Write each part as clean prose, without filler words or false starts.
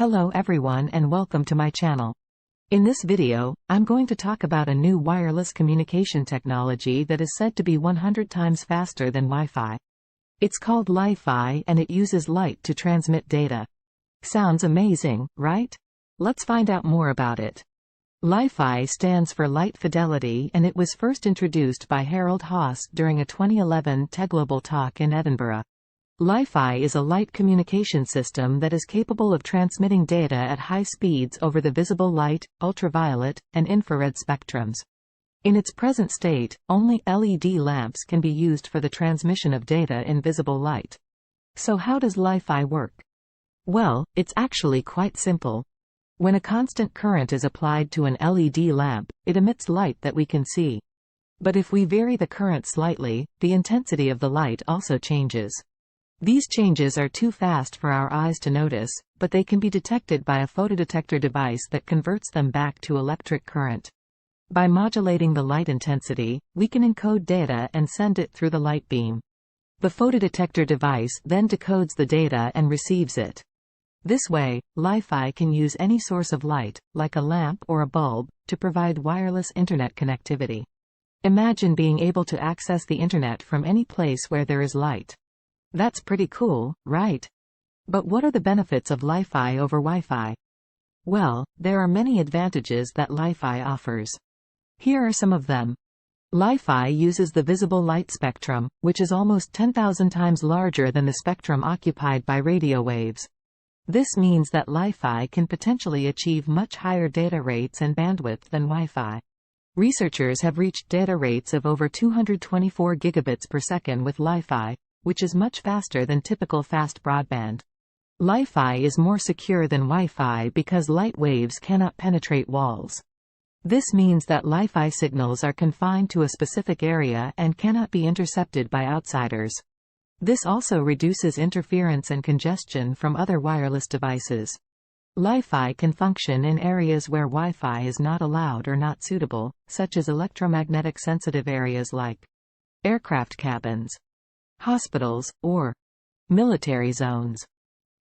Hello everyone and welcome to my channel. In this video, I'm going to talk about a new wireless communication technology that is said to be 100 times faster than Wi-Fi. It's called LiFi and it uses light to transmit data. Sounds amazing, right? Let's find out more about it. LiFi stands for Light Fidelity and it was first introduced by Harold Haas during a 2011 TEDglobal talk in Edinburgh. LiFi is a light communication system that is capable of transmitting data at high speeds over the visible light, ultraviolet, and infrared spectrums. In its present state, only LED lamps can be used for the transmission of data in visible light. So how does LiFi work? Well, it's actually quite simple. When a constant current is applied to an LED lamp, it emits light that we can see. But if we vary the current slightly, the intensity of the light also changes. These changes are too fast for our eyes to notice, but they can be detected by a photodetector device that converts them back to electric current. By modulating the light intensity, we can encode data and send it through the light beam. The photodetector device then decodes the data and receives it. This way, LiFi can use any source of light, like a lamp or a bulb, to provide wireless internet connectivity. Imagine being able to access the internet from any place where there is light. That's pretty cool, right? But what are the benefits of LiFi over Wi-Fi? Well, there are many advantages that LiFi offers. Here are some of them. LiFi uses the visible light spectrum, which is almost 10,000 times larger than the spectrum occupied by radio waves. This means that LiFi can potentially achieve much higher data rates and bandwidth than Wi-Fi. Researchers have reached data rates of over 224 gigabits per second with LiFi, which is much faster than typical fast broadband. LiFi is more secure than Wi-Fi because light waves cannot penetrate walls. This means that LiFi signals are confined to a specific area and cannot be intercepted by outsiders. This also reduces interference and congestion from other wireless devices. LiFi can function in areas where Wi-Fi is not allowed or not suitable, such as electromagnetic sensitive areas like aircraft cabins, hospitals, or military zones.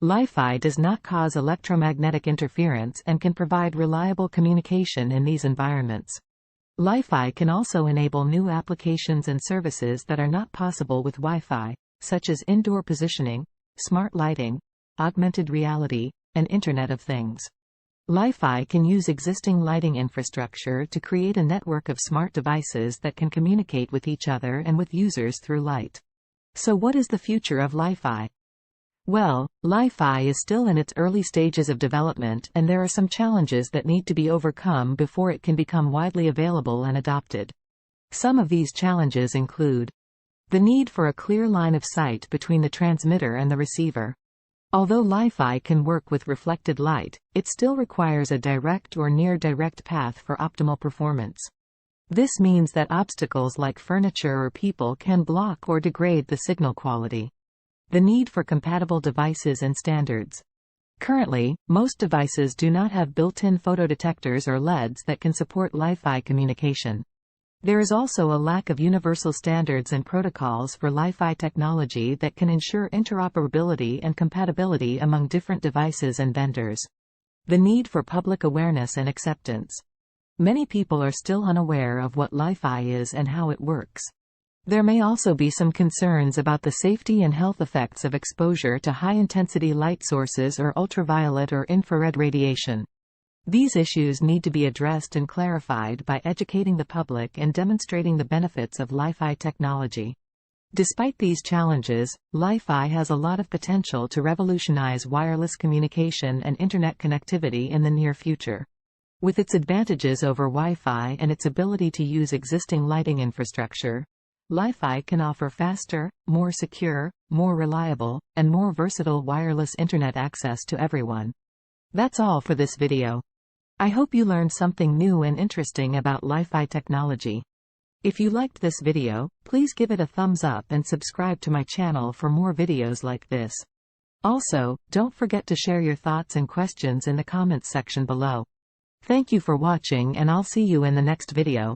LiFi does not cause electromagnetic interference and can provide reliable communication in these environments. LiFi can also enable new applications and services that are not possible with Wi-Fi, such as indoor positioning, smart lighting, augmented reality, and Internet of Things. LiFi can use existing lighting infrastructure to create a network of smart devices that can communicate with each other and with users through light. So what is the future of LiFi? Well, LiFi is still in its early stages of development and there are some challenges that need to be overcome before it can become widely available and adopted. Some of these challenges include the need for a clear line of sight between the transmitter and the receiver. Although LiFi can work with reflected light, it still requires a direct or near-direct path for optimal performance. This means that obstacles like furniture or people can block or degrade the signal quality. The need for compatible devices and standards. Currently, most devices do not have built-in photodetectors or LEDs that can support LiFi communication. There is also a lack of universal standards and protocols for LiFi technology that can ensure interoperability and compatibility among different devices and vendors. The need for public awareness and acceptance. Many people are still unaware of what LiFi is and how it works. There may also be some concerns about the safety and health effects of exposure to high-intensity light sources or ultraviolet or infrared radiation. These issues need to be addressed and clarified by educating the public and demonstrating the benefits of LiFi technology. Despite these challenges, LiFi has a lot of potential to revolutionize wireless communication and internet connectivity in the near future. With its advantages over Wi-Fi and its ability to use existing lighting infrastructure, LiFi can offer faster, more secure, more reliable, and more versatile wireless internet access to everyone. That's all for this video. I hope you learned something new and interesting about LiFi technology. If you liked this video, please give it a thumbs up and subscribe to my channel for more videos like this. Also, don't forget to share your thoughts and questions in the comments section below. Thank you for watching and I'll see you in the next video.